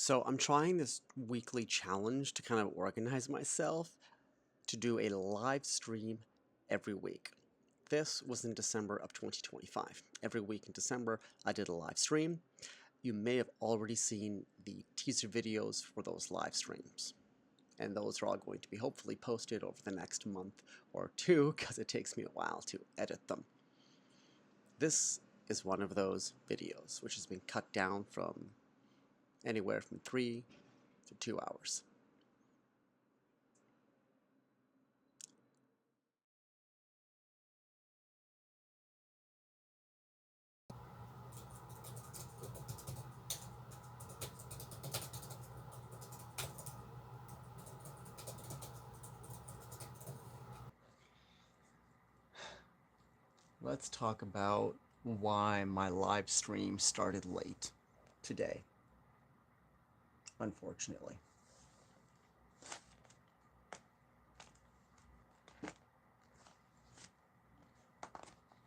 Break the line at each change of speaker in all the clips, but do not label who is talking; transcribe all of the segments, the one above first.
So I'm trying this weekly challenge to kind of organize myself to do a live stream every week. This was in December of 2025. Every week in December, I did a live stream. You may have already seen the teaser videos for those live streams. And those are all going to be hopefully posted over the next month or two because it takes me a while to edit them. This is one of those videos, which has been cut down from anywhere from 3 to 2 hours. Let's talk about why my live stream started late today, unfortunately.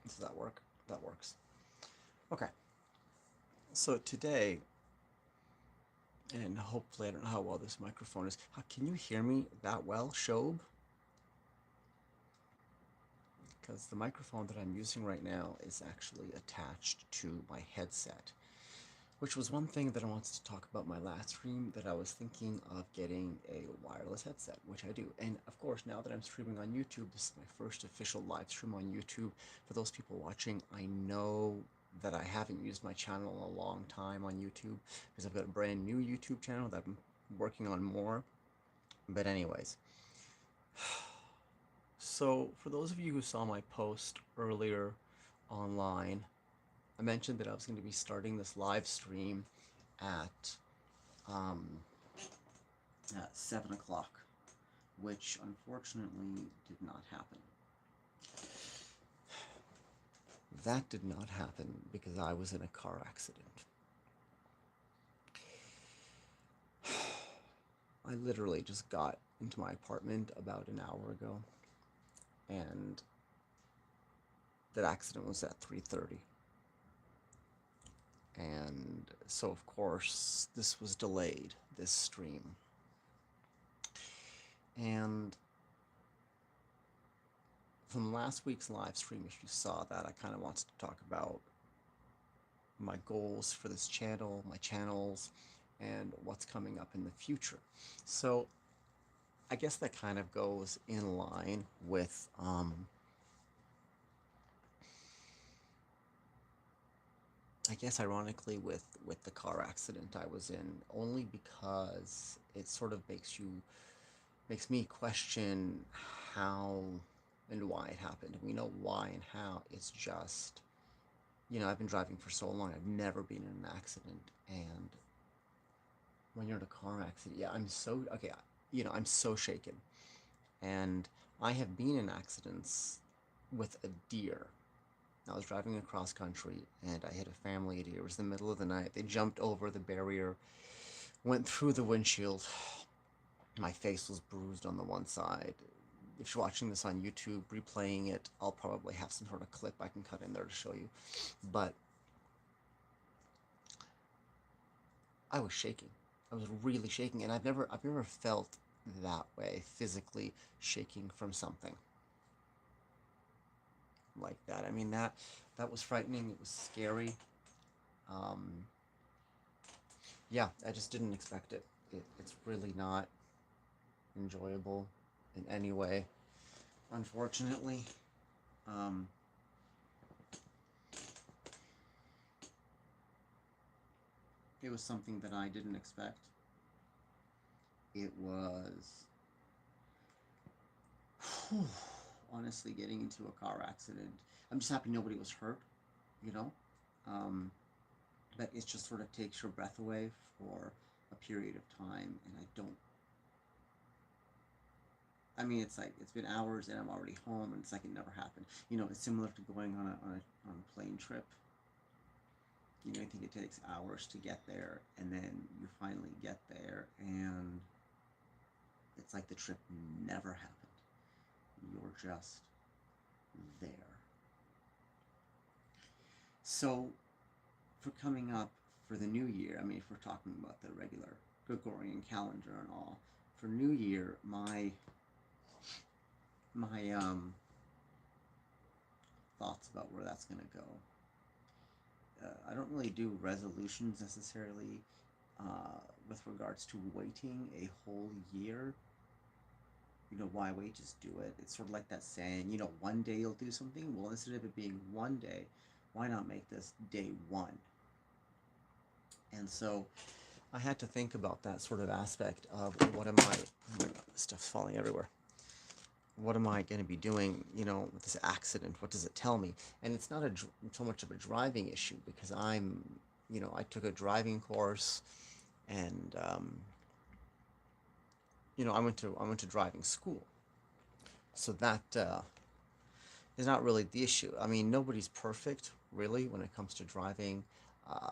Does that work? That works. Okay. So today, and hopefully I don't know how well this microphone is. Can you hear me that well, Shob? Because the microphone that I'm using right now is actually attached to my headset, which was one thing that I wanted to talk about my last stream, that I was thinking of getting a wireless headset, which I do. And of course, now that I'm streaming on YouTube, this is my first official live stream on YouTube. For those people watching, I know that I haven't used my channel in a long time on YouTube because I've got a brand new YouTube channel that I'm working on more. But anyways, so for those of you who saw my post earlier online, I mentioned that I was going to be starting this live stream at um, at 7 o'clock, which unfortunately did not happen. That did not happen because I was in a car accident. I literally just got into my apartment about an hour ago, and that accident was at 3:30. And so, of course, this was delayed, this stream. And from last week's live stream, if you saw that, I kind of wanted to talk about my goals for this channel, my channels, and what's coming up in the future. So I guess that kind of goes in line with I guess ironically with the car accident I was in, only because it sort of makes me question how and why it happened. We know why and how. It's just, I've been driving for so long. I've never been in an accident, and when you're in a car accident, yeah, I'm so shaken. And I have been in accidents with a deer. I was driving across country and I hit a family deer. It was the middle of the night. They jumped over the barrier, went through the windshield. My face was bruised on the one side. If you're watching this on YouTube, replaying it, I'll probably have some sort of clip I can cut in there to show you. But I was shaking. I was really shaking, and I've never felt that way, physically shaking from something like that. I mean, that was frightening. It was scary. Um, yeah, I just didn't expect it. It's really not enjoyable in any way, unfortunately. Um, it was something that I didn't expect. It was honestly getting into a car accident. I'm just happy nobody was hurt, you know. Um, but it just sort of takes your breath away for a period of time, and I don't. I mean, it's like it's been hours and I'm already home, and it's like it never happened. It's similar to going on a plane trip. I think it takes hours to get there, and then you finally get there, and it's like the trip never happened. You're just there. So, for coming up for the new year, I mean, if we're talking about the regular Gregorian calendar and all, for New Year, my thoughts about where that's gonna go. I don't really do resolutions necessarily with regards to waiting a whole year. You know, why wait? Just do it. It's sort of like that saying, you know, one day you'll do something. Well, instead of it being one day, why not make this day one? And so I had to think about that sort of aspect of what am I, oh my God, this stuff's falling everywhere. What am I going to be doing, you know, with this accident? What does it tell me? And it's not so much of a driving issue because you know, I took a driving course and, you know, I went to driving school. So that is not really the issue. I mean, nobody's perfect, really, when it comes to driving. Uh,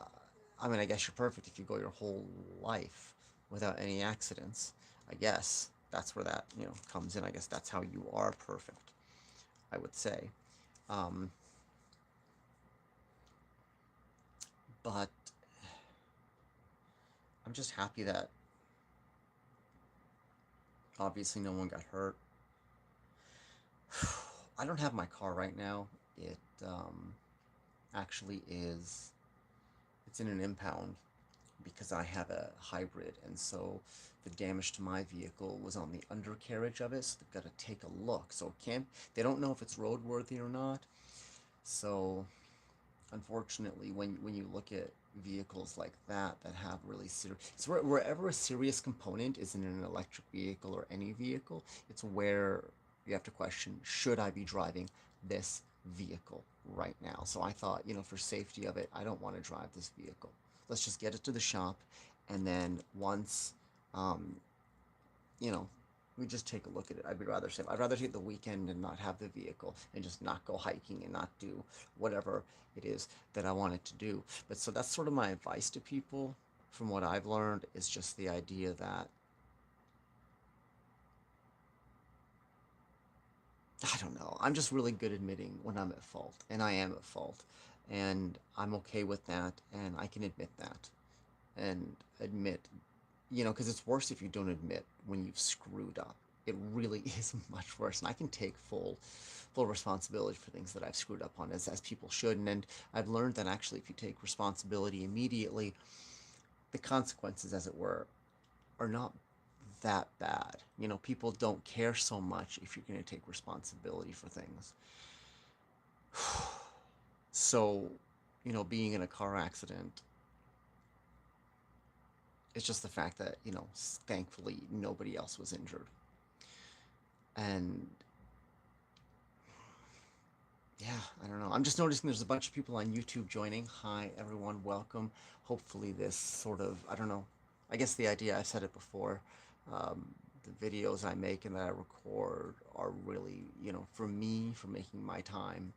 I mean, I guess you're perfect if you go your whole life without any accidents. I guess that's where that, you know, comes in. I guess that's how you are perfect, I would say. Um, but I'm just happy that obviously no one got hurt. I don't have my car right now. It actually is, it's in an impound because I have a hybrid, and so the damage to my vehicle was on the undercarriage of it, so they've got to take a look. So it can't, they don't know if it's roadworthy or not. So unfortunately, when you look at vehicles like that have really serious, it's wherever a serious component is in an electric vehicle or any vehicle, it's where you have to question, should I be driving this vehicle right now? So I thought, you know, for safety of it, I don't want to drive this vehicle. Let's just get it to the shop, and then once, um, you know, we just take a look at it. I'd be rather safe. I'd rather take the weekend and not have the vehicle and just not go hiking and not do whatever it is that I wanted to do. But so that's sort of my advice to people from what I've learned is just the idea that I don't know. I'm just really good admitting when I'm at fault, and I am at fault, and I'm okay with that, and I can admit that, and admit, you know, because it's worse if you don't admit when you've screwed up. It really is much worse, and I can take full responsibility for things that I've screwed up on, as people should. And I've learned that actually, if you take responsibility immediately, the consequences, as it were, are not that bad. You know, people don't care so much if you're going to take responsibility for things. So, you know, being in a car accident, it's just the fact that, you know, thankfully nobody else was injured. And yeah, I don't know. I'm just noticing there's a bunch of people on YouTube joining. Hi, everyone. Welcome. Hopefully, this sort of, I don't know. I guess the idea, I've said it before, um, the videos I make and that I record are really, you know, for me, for making my time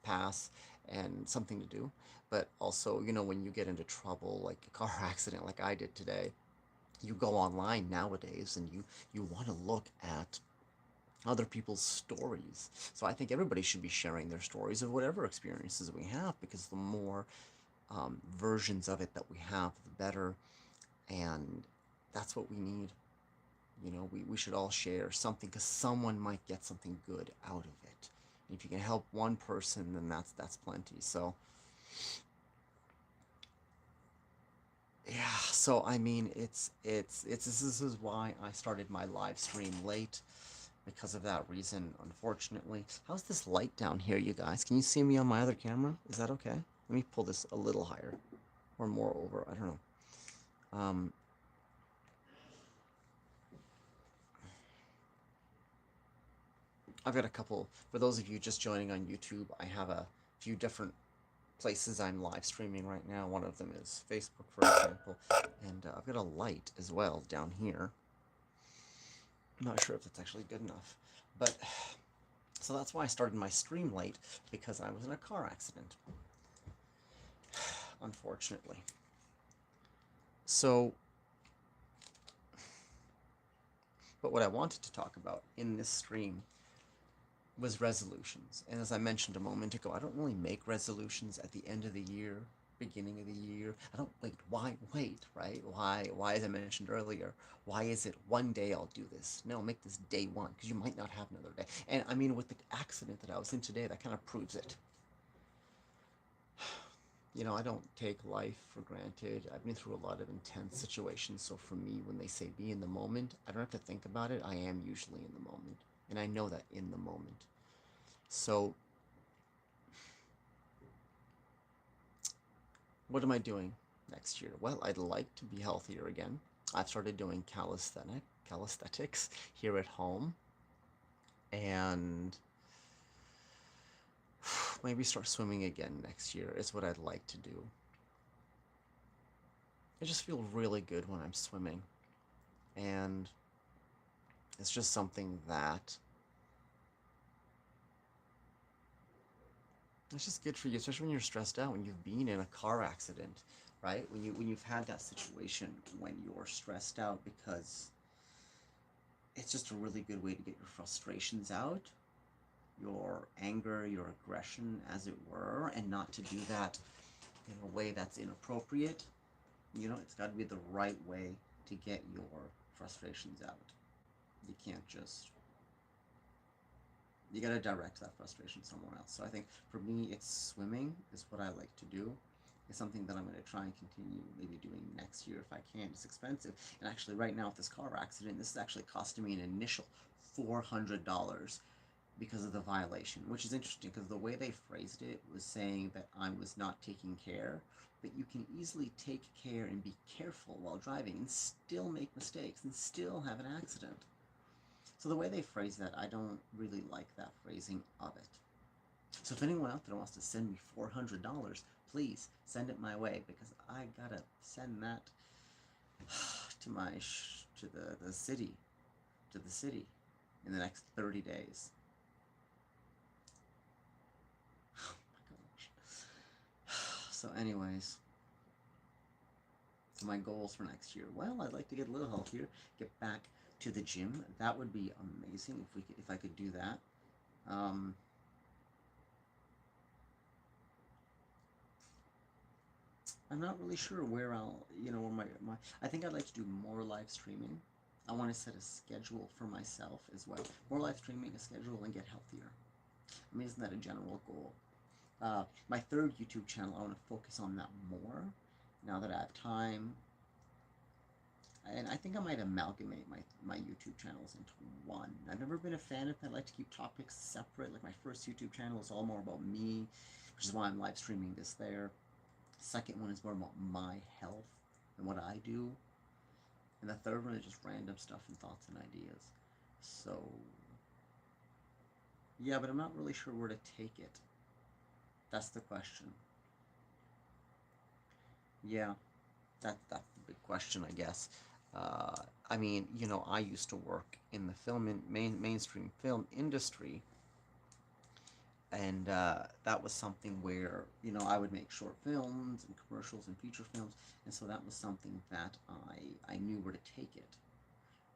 pass and something to do. But also, you know, when you get into trouble, like a car accident like I did today, you go online nowadays and you want to look at other people's stories. So I think everybody should be sharing their stories of whatever experiences we have, because the more versions of it that we have, the better. And that's what we need. You know, we should all share something because someone might get something good out of it. And if you can help one person, then that's plenty. So yeah, so I mean, it's this is why I started my live stream late, because of that reason, unfortunately. How's this light down here, you guys? Can you see me on my other camera? Is that okay? Let me pull this a little higher or more over. I don't know. Um, I've got a couple, for those of you just joining on YouTube, I have a few different places I'm live streaming right now. One of them is Facebook, for example, and I've got a light as well down here. I'm not sure if that's actually good enough, but so that's why I started my stream late, because I was in a car accident, unfortunately. So, but what I wanted to talk about in this stream was resolutions. And as I mentioned a moment ago, I don't really make resolutions at the end of the year. beginning of the year. I don't like why wait, right? Why as I mentioned earlier, why is it one day I'll do this? No, make this day one because you might not have another day. And I mean with the accident that I was in today, that kind of proves it. I don't take life for granted. I've been through a lot of intense situations, so for me, when they say be in the moment, I don't have to think about it. I am usually in the moment, and I know that in the moment. So, what am I doing next year? Well, I'd like to be healthier again. I've started doing calisthenics here at home, and maybe start swimming again next year is what I'd like to do. I just feel really good when I'm swimming, and it's just something that it's just good for you, especially when you're stressed out, when you've been in a car accident, right? When you've had that situation when you're stressed out because it's just a really good way to get your frustrations out, your anger, your aggression, as it were, and not to do that in a way that's inappropriate. It's got to be the right way to get your frustrations out. You can't just you got to direct that frustration somewhere else. So I think for me, it's swimming is what I like to do. It's something that I'm going to try and continue maybe doing next year if I can. It's expensive. And actually, right now with this car accident, this is actually costing me an initial $400 because of the violation, which is interesting because the way they phrased it was saying that I was not taking care, but you can easily take care and be careful while driving and still make mistakes and still have an accident. So the way they phrase that, I don't really like that phrasing of it. So if anyone out there wants to send me $400, please send it my way because I gotta send that to the city in the next 30 days. Oh my gosh. So anyways, so my goals for next year. Well, I'd like to get a little healthier, get back to the gym. That would be amazing if I could do that. Um, I'm not really sure where where my I think I'd like to do more live streaming. I want to set a schedule for myself as well. More live streaming, a schedule, and get healthier. I mean, isn't that a general goal? My third YouTube channel, I want to focus on that more now that I have time. And I think I might amalgamate my YouTube channels into one. I've never been a fan of that. I like to keep topics separate. Like my first YouTube channel is all more about me, which is why I'm live streaming this there. Second one is more about my health and what I do. And the third one is just random stuff and thoughts and ideas. So, yeah, but I'm not really sure where to take it. That's the question. Yeah, that's the big question, I guess. Uh, I mean, I used to work in the mainstream film industry, and that was something where I would make short films and commercials and feature films, and so that was something that I knew where to take it.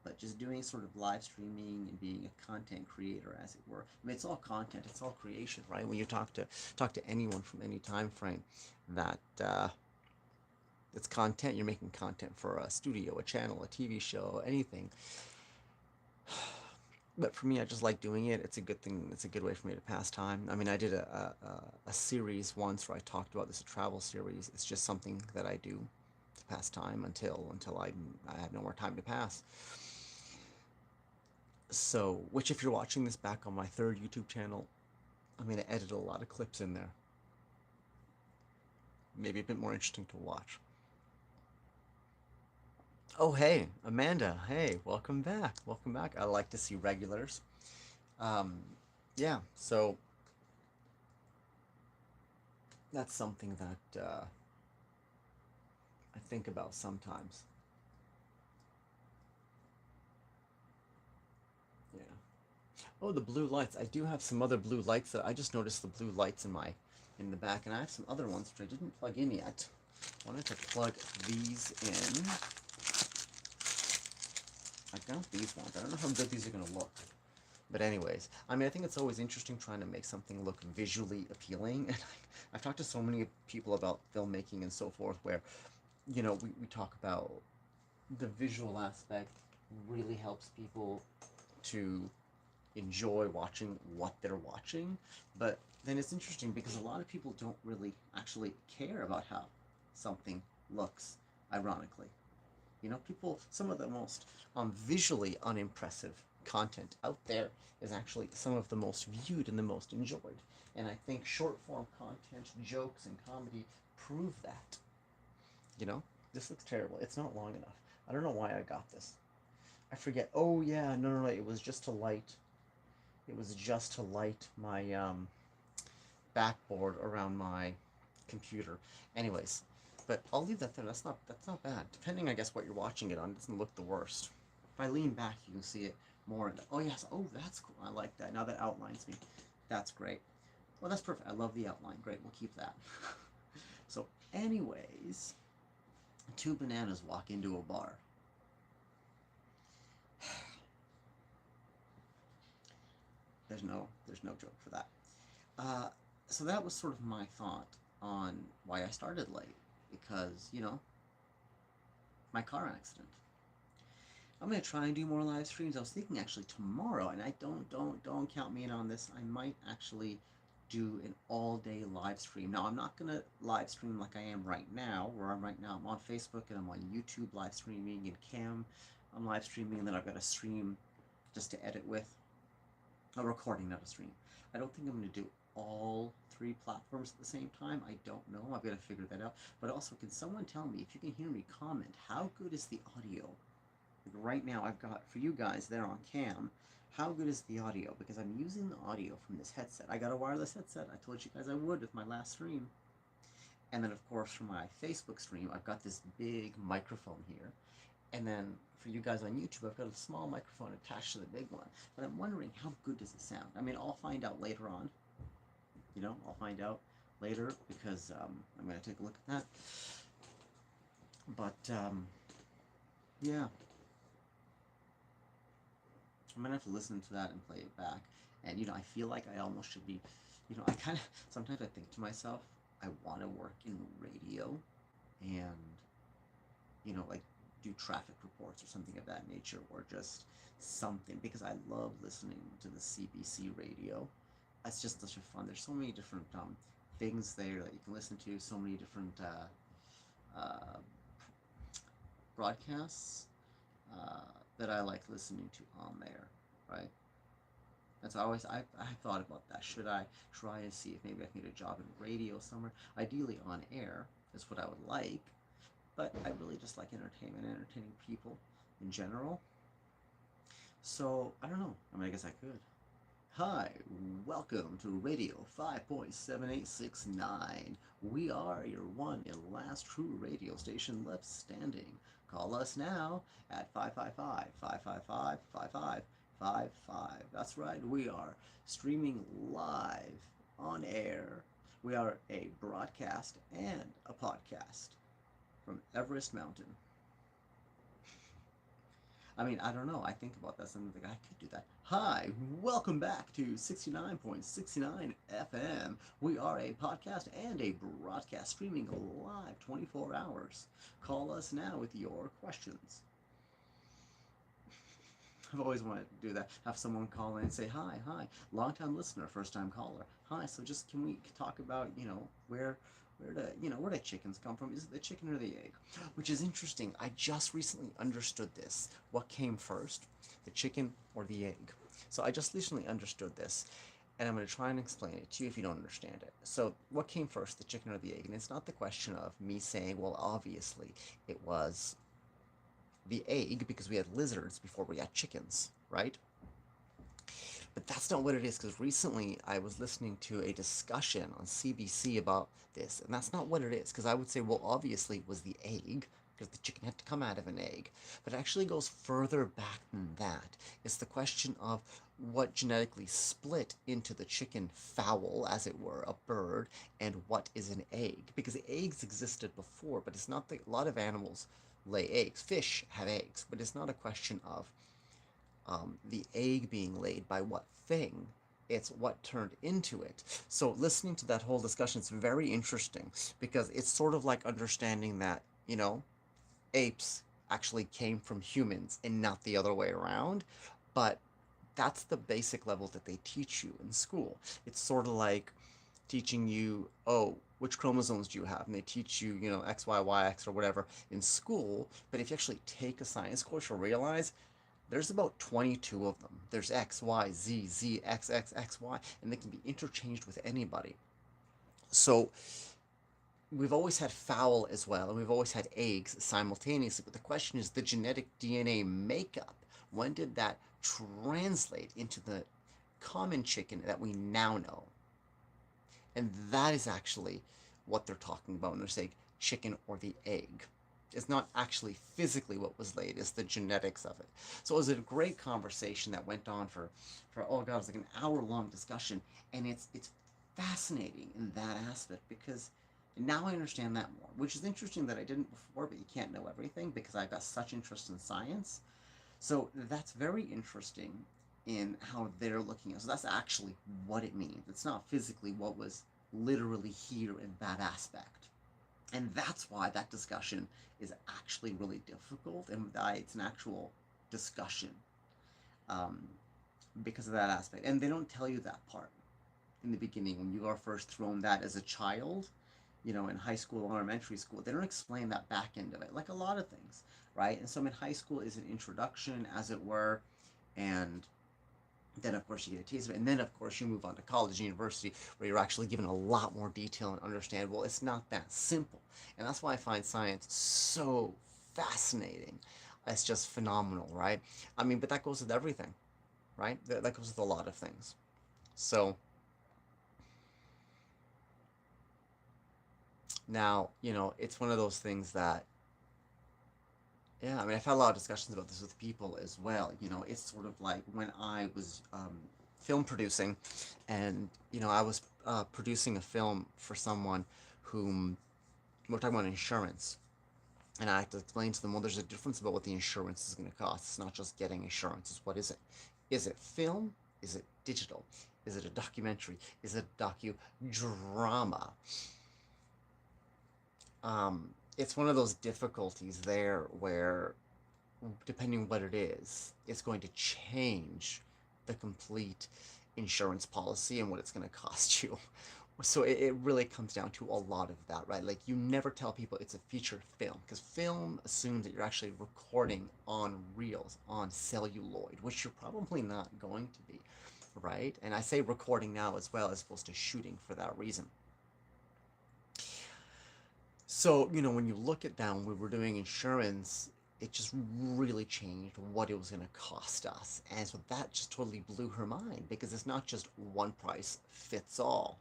But just doing sort of live streaming and being a content creator, as it were. I mean, it's all content, it's all creation, right? When you talk to anyone from any time frame, that it's content. You're making content for a studio, a channel, a TV show, anything. But for me, I just like doing it. It's a good thing. It's a good way for me to pass time. I mean, I did a series once where I talked about this, a travel series. It's just something that I do to pass time until I have no more time to pass. So, which if you're watching this back on my third YouTube channel, I'm going to edit a lot of clips in there. Maybe a bit more interesting to watch. Oh, hey, Amanda. Hey, welcome back. Welcome back. I like to see regulars. Um, yeah, so that's something that I think about sometimes. Yeah. Oh, the blue lights. I do have some other blue lights that I just noticed the blue lights in the back, and I have some other ones which I didn't plug in yet. I wanted to plug these in. I got these ones. I don't know how good these are gonna look. But anyways, I mean, I think it's always interesting trying to make something look visually appealing. And I've talked to so many people about filmmaking and so forth, where we talk about the visual aspect really helps people to enjoy watching what they're watching. But then it's interesting because a lot of people don't really actually care about how something looks, ironically. People, some of the most visually unimpressive content out there is actually some of the most viewed and the most enjoyed. And I think short form content, jokes, and comedy prove that. You know, this looks terrible. It's not long enough. I don't know why I got this. I forget. Oh yeah, no, no, no. It was just to light. It was just to light my backboard around my computer. Anyways, but I'll leave that there. That's not bad. Depending, I guess, what you're watching it on, it doesn't look the worst. If I lean back, you can see it more. Oh yes. Oh, that's cool. I like that. Now that outlines me. That's great. Well, that's perfect. I love the outline. Great. We'll keep that. So, anyways, two bananas walk into a bar. There's no joke for that. Uh, so that was sort of my thought on why I started late, because my car accident. I'm gonna try and do more live streams. I was thinking actually tomorrow, and I don't count me in on this. I might actually do an all-day live stream. Now I'm not gonna live stream like I am right now, where I'm right now. I'm on Facebook and I'm on YouTube live streaming, and Cam I'm live streaming, and then I've got a stream just to edit with. A recording, not a stream. I don't think I'm going to do all three platforms at the same time. I don't know. I've got to figure that out. But also, can someone tell me, if you can hear me, comment, how good is the audio? Like right now, I've got, for you guys there on cam, how good is the audio? Because I'm using the audio from this headset. I got a wireless headset. I told you guys I would with my last stream. And then, of course, for my Facebook stream, I've got this big microphone here. And then for you guys on YouTube, I've got a small microphone attached to the big one. But I'm wondering, how good does it sound? I mean, I'll find out later on. I'll find out later, because I'm going to take a look at that. But, yeah. I'm going to have to listen to that and play it back. And, I feel like I almost should be, I kind of, sometimes I think to myself, I want to work in radio and, like, do traffic reports or something of that nature, or just something, because I love listening to the CBC radio. It's just such a fun. There's so many different things there that you can listen to. So many different broadcasts that I like listening to on there, right? That's always I thought about that. Should I try and see if maybe I can get a job in radio somewhere? Ideally on air is what I would like, but I really just like entertainment, entertaining people in general. So I don't know. I mean, I guess I could. Hi, welcome to Radio 5.7869. We are your one and last true radio station left standing. Call us now at 555-555-5555. That's right, we are streaming live on air. We are a broadcast and a podcast from Everest Mountain. I mean, I don't know. I think about that. Something like, I could do that. Hi, welcome back to 69.69 FM. We are a podcast and a broadcast streaming live 24 hours. Call us now with your questions. I've always wanted to do that. Have someone call in and say, hi, long-time listener, first-time caller. Hi, so just can we talk about, where do chickens come from? Is it the chicken or the egg? Which is interesting. I just recently understood this. What came first, the chicken or the egg? So I just recently understood this, and I'm going to try and explain it to you if you don't understand it. So what came first, the chicken or the egg? And it's not the question of me saying, well, obviously it was the egg, because we had lizards before we had chickens, right? But that's not what it is, because recently I was listening to a discussion on CBC about this, and that's not what it is, because I would say, well, obviously it was the egg, because the chicken had to come out of an egg. But it actually goes further back than that. It's the question of what genetically split into the chicken fowl, as it were, a bird, and what is an egg. Because the eggs existed before, but it's not that a lot of animals lay eggs. Fish have eggs, but it's not a question of The egg being laid by what thing? It's what turned into it. So listening to that whole discussion is very interesting because it's sort of like understanding that, apes actually came from humans and not the other way around. But that's the basic level that they teach you in school. It's sort of like teaching you, oh, which chromosomes do you have? And they teach you, X, Y, Y, X, or whatever in school. But if you actually take a science course, you'll realize there's about 22 of them. There's X, Y, Z, Z, X, X, X, Y, and they can be interchanged with anybody. So we've always had fowl as well, and we've always had eggs simultaneously. But the question is the genetic DNA makeup. When did that translate into the common chicken that we now know? And that is actually what they're talking about when they're saying chicken or the egg. It's not actually physically what was laid, it's the genetics of it. So it was a great conversation that went on for oh god, it was like an hour-long discussion. And it's fascinating in that aspect because now I understand that more, which is interesting that I didn't before, but you can't know everything because I got such interest in science. So that's very interesting in how they're looking at it. So that's actually what it means. It's not physically what was literally here in that aspect. And that's why that discussion is actually really difficult and it's an actual discussion um, because of that aspect. And they don't tell you that part in the beginning when you are first thrown that as a child, in high school or elementary school. They don't explain that back end of it, like a lot of things, right? And so in high school is an introduction, as it were, and then of course you get a taste of it, and then of course you move on to college and university where you're actually given a lot more detail and understand, well, it's not that simple. And that's why I find science so fascinating. It's just phenomenal, right? I mean, but that goes with everything, right? That goes with a lot of things. So now, it's one of those things that, yeah, I mean, I've had a lot of discussions about this with people as well. It's sort of like when I was film producing, and I was producing a film for someone whom we're talking about insurance, and I had to explain to them, well, there's a difference about what the insurance is going to cost. It's not just getting insurance. It's what is it? Is it film? Is it digital? Is it a documentary? Is it a docudrama? It's one of those difficulties there where depending on what it is, it's going to change the complete insurance policy and what it's going to cost you. So it really comes down to a lot of that, right? Like you never tell people it's a feature film because film assumes that you're actually recording on reels, on celluloid, which you're probably not going to be, right? And I say recording now as well as opposed to shooting for that reason. So, when you look at that when we were doing insurance, it just really changed what it was going to cost us. And so that just totally blew her mind because it's not just one price fits all,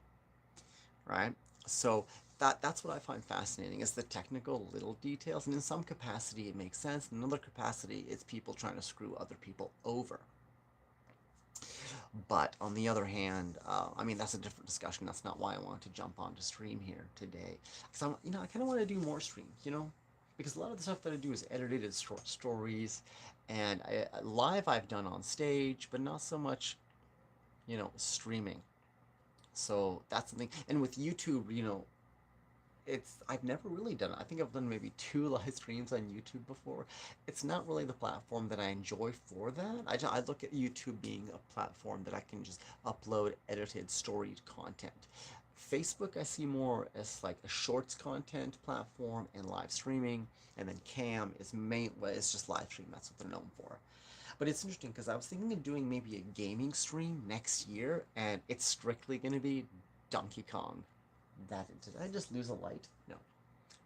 right? So that's what I find fascinating is the technical little details. And in some capacity, it makes sense. In another capacity, it's people trying to screw other people over. But on the other hand, I mean, that's a different discussion. That's not why I want to jump onto stream here today. Because I kind of want to do more streams, because a lot of the stuff that I do is edited as short stories, and live I've done on stage, but not so much, streaming. So that's something. And with YouTube, I've never really done it. I think I've done maybe two live streams on YouTube before. It's not really the platform that I enjoy for that. I look at YouTube being a platform that I can just upload edited storied content. Facebook I see more as like a shorts content platform and live streaming, and then Cam is just live stream. That's what they're known for. But it's interesting because I was thinking of doing maybe a gaming stream next year, and it's strictly going to be Donkey Kong. Did I just lose a light? No.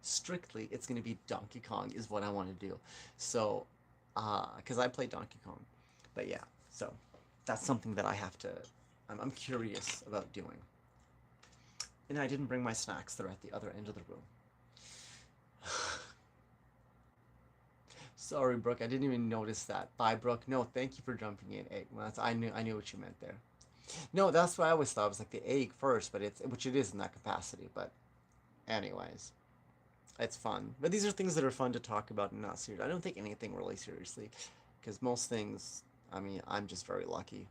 Strictly, it's going to be Donkey Kong is what I want to do. So, because I play Donkey Kong. But yeah, so that's something that I have to, I'm curious about doing. And I didn't bring my snacks. They're at the other end of the room. Sorry, Brooke. I didn't even notice that. Bye, Brooke. No, thank you for jumping in. Egg. Well, I knew what you meant there. No, that's what I always thought. It was like the egg first, but which it is in that capacity. But anyways, it's fun. But these are things that are fun to talk about and not serious. I don't take anything really seriously, because most things I mean, I'm just very lucky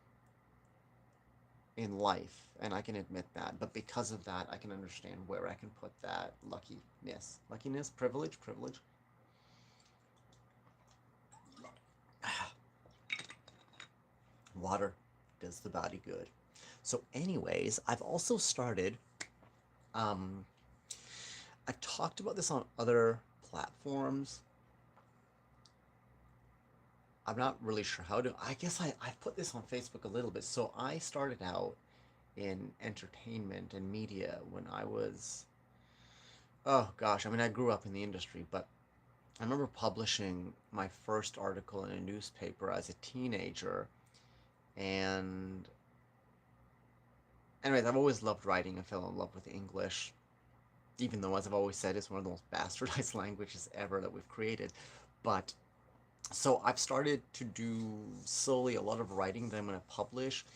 in life, and I can admit that. But because of that, I can understand where I can put that luckiness, privilege. Water does the body good. So, anyways, I've also started. Um, I've talked about this on other platforms. I'm not really sure how to. I guess I put this on Facebook a little bit. So I started out in entertainment and media when I was, oh gosh, I mean, I grew up in the industry, but I remember publishing my first article in a newspaper as a teenager. And, anyways, I've always loved writing and fell in love with English, even though, as I've always said, it's one of the most bastardized languages ever that we've created. But so I've started to do slowly a lot of writing that I'm going to publish,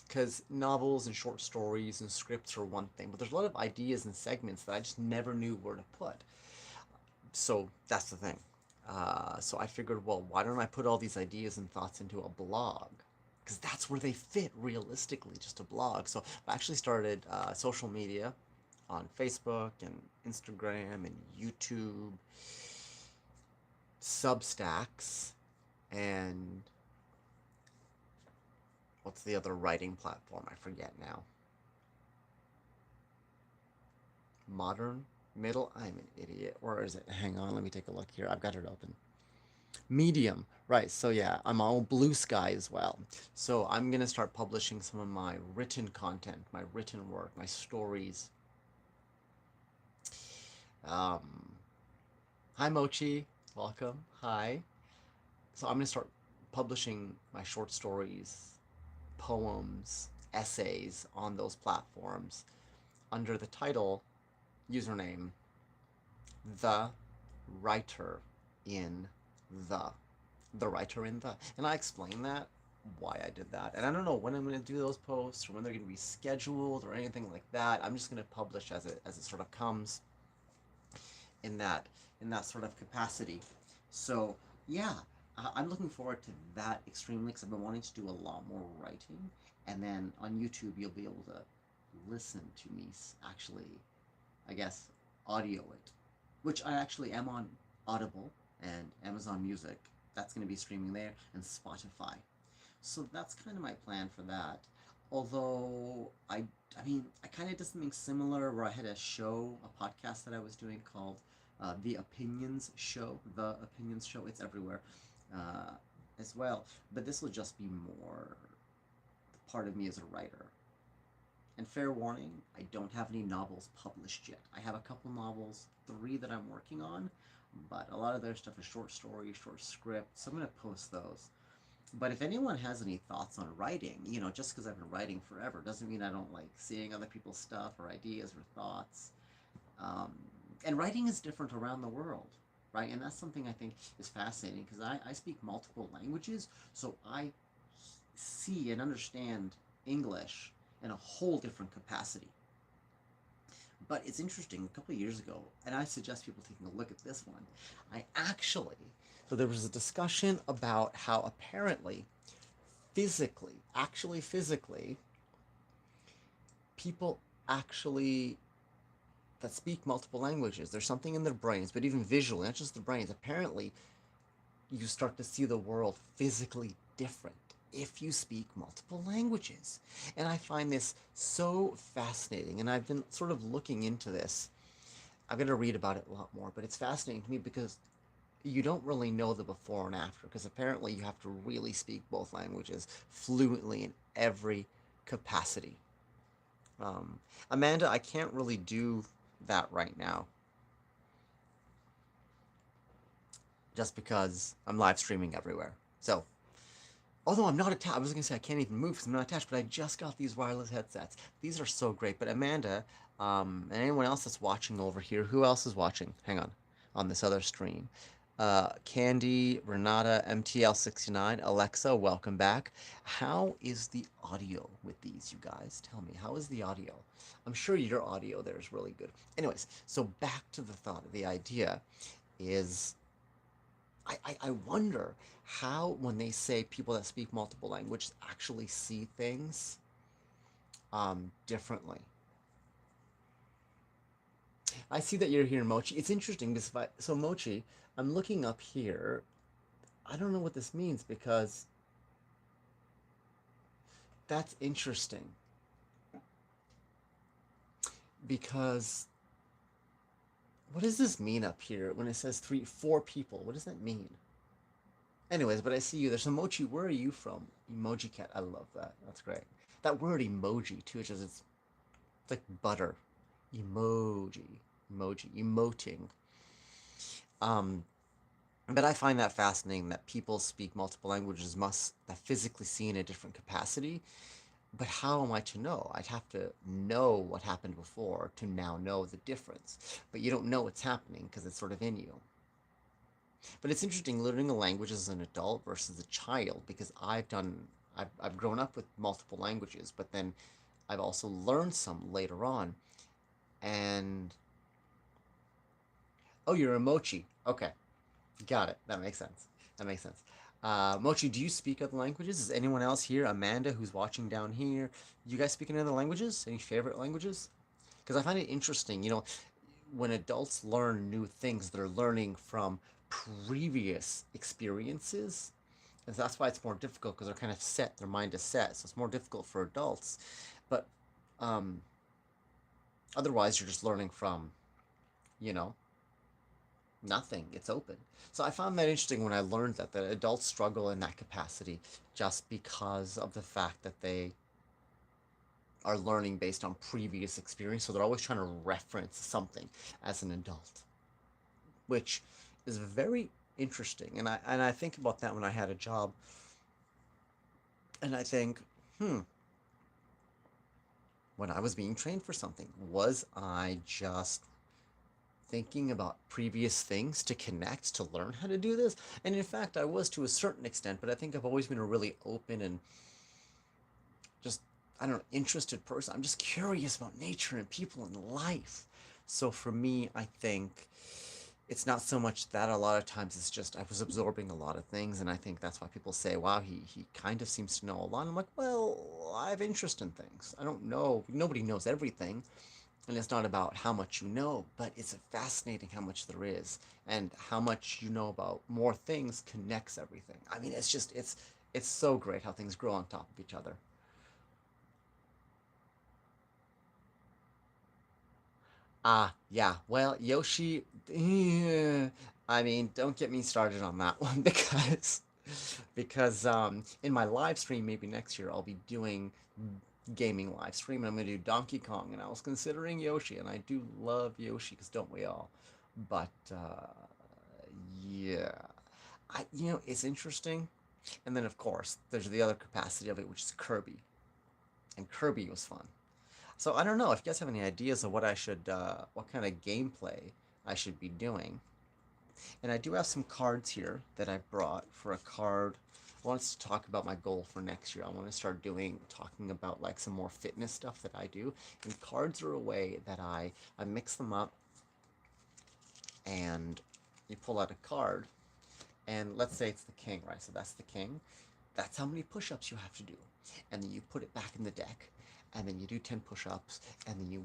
because novels and short stories and scripts are one thing, but there's a lot of ideas and segments that I just never knew where to put. So that's the thing. So I figured, well, why don't I put all these ideas and thoughts into a blog? Because that's where they fit realistically, just a blog. So I actually started social media on Facebook and Instagram and YouTube, Substacks, and what's the other writing platform? I forget now. Modern Middle? I'm an idiot. Or is it? Hang on, let me take a look here. I've got it open. Medium. Right, so yeah, I'm on Blue Sky as well. So I'm gonna start publishing some of my written content, my written work, my stories. Um, Hi Mochi, welcome. Hi. So I'm gonna start publishing my short stories, poems, essays on those platforms under the title, username, The Writer in the. The Writer in the. And I explain that, why I did that. And I don't know when I'm going to do those posts or when they're going to be scheduled or anything like that. I'm just going to publish as it sort of comes in that sort of capacity. So yeah, I'm looking forward to that extremely because I've been wanting to do a lot more writing. And then on YouTube, you'll be able to listen to me actually, I guess, audio it, which I actually am on Audible and Amazon Music. That's going to be streaming there, and Spotify. So that's kind of my plan for that. Although I mean, I kind of did something similar where I had a show, a podcast that I was doing called The Opinions Show. The Opinions Show. It's everywhere uh, as well. But this will just be more part of me as a writer. And fair warning, I don't have any novels published yet. I have a couple novels, 3 that I'm working on, but a lot of their stuff is short stories, short scripts. So I'm going to post those. But if anyone has any thoughts on writing, just because I've been writing forever doesn't mean I don't like seeing other people's stuff or ideas or thoughts. Um, and writing is different around the world, right? And that's something I think is fascinating because I speak multiple languages, so I see and understand English in a whole different capacity. But it's interesting, a couple of years ago, and I suggest people taking a look at this one, I actually, so there was a discussion about how apparently, physically, people actually that speak multiple languages, there's something in their brains, but even visually, not just the brains, apparently you start to see the world physically different if you speak multiple languages. And I find this so fascinating, and I've been sort of looking into this. I'm going to read about it a lot more, but it's fascinating to me because you don't really know the before and after, because apparently you have to really speak both languages fluently in every capacity. Um, Amanda, I can't really do that right now just because I'm live streaming everywhere. So, although I'm not attached, I was going to say I can't even move because I'm not attached, but I just got these wireless headsets. These are so great. But Amanda, and anyone else that's watching over here, who else is watching? Hang on this other stream. Candy, Renata, MTL69, Alexa, welcome back. How is the audio with these, you guys? Tell me, how is the audio? I'm sure your audio there is really good. Anyways, so back to the thought, the idea is I wonder how, when they say people that speak multiple languages actually see things differently. I see that you're here, Mochi. It's interesting because so Mochi, I'm looking up here. I don't know what this means because that's interesting because what does this mean up here when it says four people? What does that mean? Anyways, but I see you. There's a Mochi. Where are you from? Emoji cat. I love that. That's great. That word emoji too, it's like butter. Emoji, emoji, emoting. Um, but I find that fascinating that people speak multiple languages must that physically see in a different capacity. But how am I to know? I'd have to know what happened before to now know the difference. But you don't know what's happening because it's sort of in you. But it's interesting learning a language as an adult versus a child because I've grown up with multiple languages, but then I've also learned some later on. And oh, you're a Mochi. Okay, got it. That makes sense. That makes sense. Mochi, do you speak other languages? Is anyone else here? Amanda, who's watching down here, you guys speak any other languages? Any favorite languages? Because I find it interesting, when adults learn new things, they're learning from previous experiences. And so that's why it's more difficult because they're kind of set, their mind is set. So it's more difficult for adults. But um, otherwise, you're just learning from, you know, nothing. It's open. So I found that interesting when I learned that adults struggle in that capacity just because of the fact that they are learning based on previous experience. So they're always trying to reference something as an adult, which is very interesting. And I think about that when I had a job, and I think, hmm, when I was being trained for something, was I just thinking about previous things to connect to learn how to do this? And in fact, I was to a certain extent, but I think I've always been a really open and just, I don't know, interested person. I'm just curious about nature and people and life. So for me, I think it's not so much that a lot of times it's just I was absorbing a lot of things, and I think that's why people say, wow, he kind of seems to know a lot. I'm like, well, I have interest in things. I don't know. Nobody knows everything, and it's not about how much you know, but it's fascinating how much there is, and how much you know about more things connects everything. I mean, it's so great how things grow on top of each other. Ah, yeah. Well, Yoshi, I mean, don't get me started on that one because in my live stream maybe next year I'll be doing gaming live stream and I'm gonna do Donkey Kong and I was considering Yoshi and I do love Yoshi because don't we all? But yeah, it's interesting. And then of course there's the other capacity of it, which is Kirby, and Kirby was fun. So I don't know if you guys have any ideas of what kind of gameplay I should be doing. And I do have some cards here that I brought for a card. I want to talk about my goal for next year. I want to start talking about like some more fitness stuff that I do. And cards are a way that I mix them up and you pull out a card. And let's say it's the king, right? So that's the king. That's how many push-ups you have to do. And then you put it back in the deck. And then you do 10 push-ups. And then you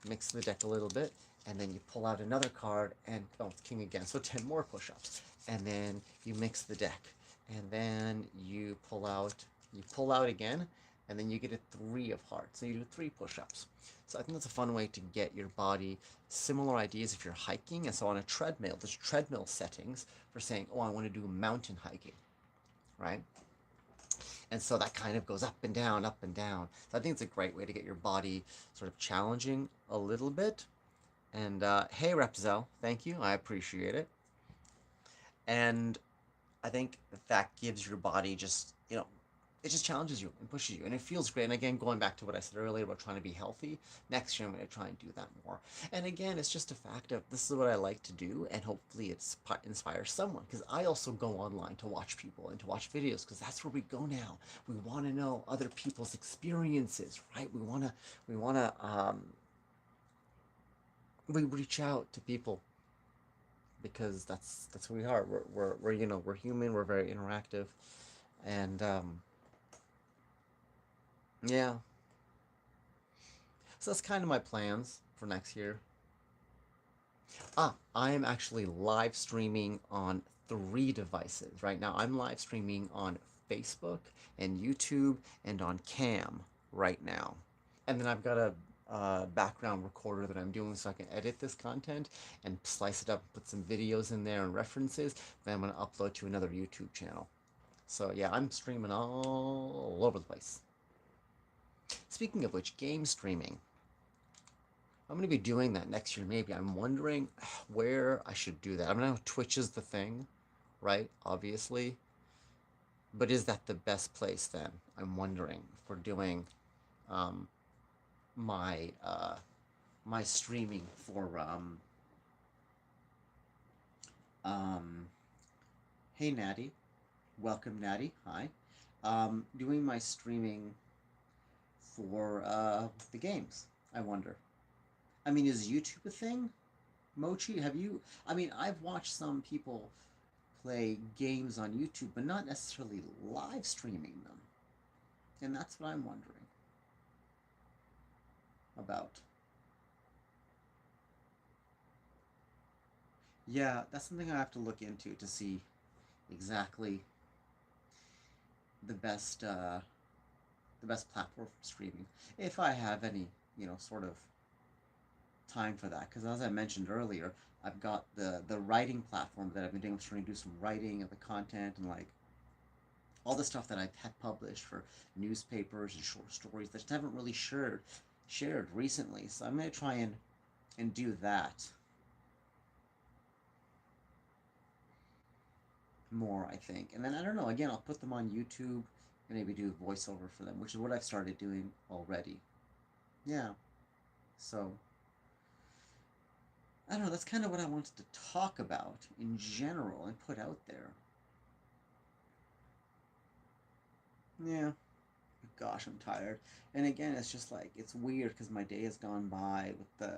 mix the deck a little bit, and then you pull out another card, and oh, it's king again, so 10 more push-ups, and then you mix the deck, and then you pull out again, and then you get a 3 of hearts, so you do 3 push-ups. So I think that's a fun way to get your body. Similar ideas if you're hiking, and so on a treadmill, there's treadmill settings for saying, oh, I want to do mountain hiking, right? And so that kind of goes up and down, up and down. So I think it's a great way to get your body sort of challenging a little bit. And hey, Repzel, thank you. I appreciate it. And I think that gives your body just, it just challenges you and pushes you. And it feels great. And again, going back to what I said earlier about trying to be healthy, next year I'm going to try and do that more. And again, it's just a fact of this is what I like to do. And hopefully it inspires someone. Because I also go online to watch people and to watch videos because that's where we go now. We want to know other people's experiences, right? We reach out to people because that's who we are. We're we're human. We're very interactive, and yeah. So that's kind of my plans for next year. I am actually live streaming on three devices right now. I'm live streaming on Facebook and YouTube and on Cam right now. And then I've got a background recorder that I'm doing so I can edit this content and slice it up, put some videos in there and references. Then I'm going to upload to another YouTube channel. So yeah, I'm streaming all over the place. Speaking of which, game streaming. I'm going to be doing that next year, maybe. I'm wondering where I should do that. I know Twitch is the thing, right? Obviously. But is that the best place then? I'm wondering for doing um, my my streaming for um, hey Natty, welcome Natty, hi. Doing my streaming for the games. I wonder. I mean, is YouTube a thing? Mochi, have you? I mean, I've watched some people play games on YouTube, but not necessarily live streaming them. And that's what I'm wondering about. Yeah, that's something I have to look into to see exactly the best uh, the best platform for streaming, if I have any, sort of time for that. Because as I mentioned earlier, I've got the writing platform that I've been doing. I'm trying to do some writing of the content and like all the stuff that I've had published for newspapers and short stories that I haven't really shared recently. So I'm gonna try and do that more, I think. And then I don't know. Again, I'll put them on YouTube and maybe do voiceover for them, which is what I've started doing already. Yeah. So I don't know. That's kind of what I wanted to talk about in general and put out there. Yeah. Gosh, I'm tired. And again, it's just like it's weird because my day has gone by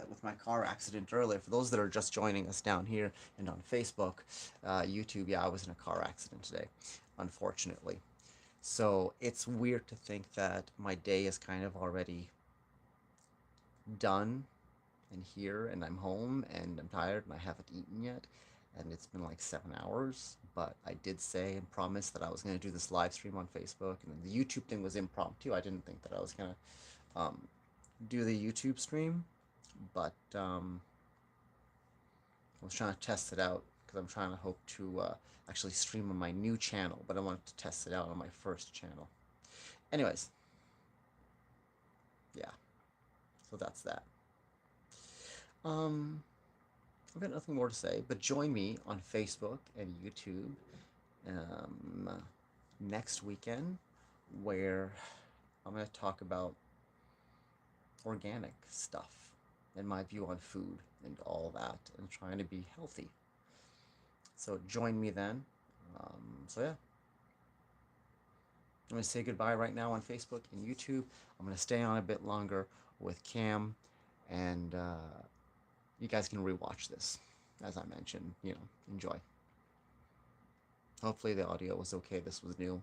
with my car accident earlier. For those that are just joining us down here and on Facebook, YouTube, yeah, I was in a car accident today, unfortunately. So it's weird to think that my day is kind of already done and here, and I'm home, and I'm tired, and I haven't eaten yet, and it's been like 7 hours. But I did say and promise that I was going to do this live stream on Facebook, and the YouTube thing was impromptu. I didn't think that I was going to do the YouTube stream, but I was trying to test it out because I'm trying to hope to actually stream on my new channel, but I wanted to test it out on my first channel. Anyways, yeah, so that's that. Um, I've got nothing more to say, but join me on Facebook and YouTube um, next weekend where I'm going to talk about organic stuff and my view on food and all that and trying to be healthy. So join me then. So yeah, I'm going to say goodbye right now on Facebook and YouTube. I'm going to stay on a bit longer with Cam, and you guys can rewatch this. As I mentioned, enjoy. Hopefully the audio was okay. This was new.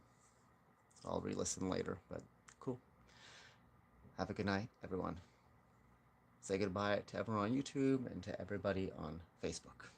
I'll re-listen later, but cool. Have a good night, everyone. Say goodbye to everyone on YouTube and to everybody on Facebook.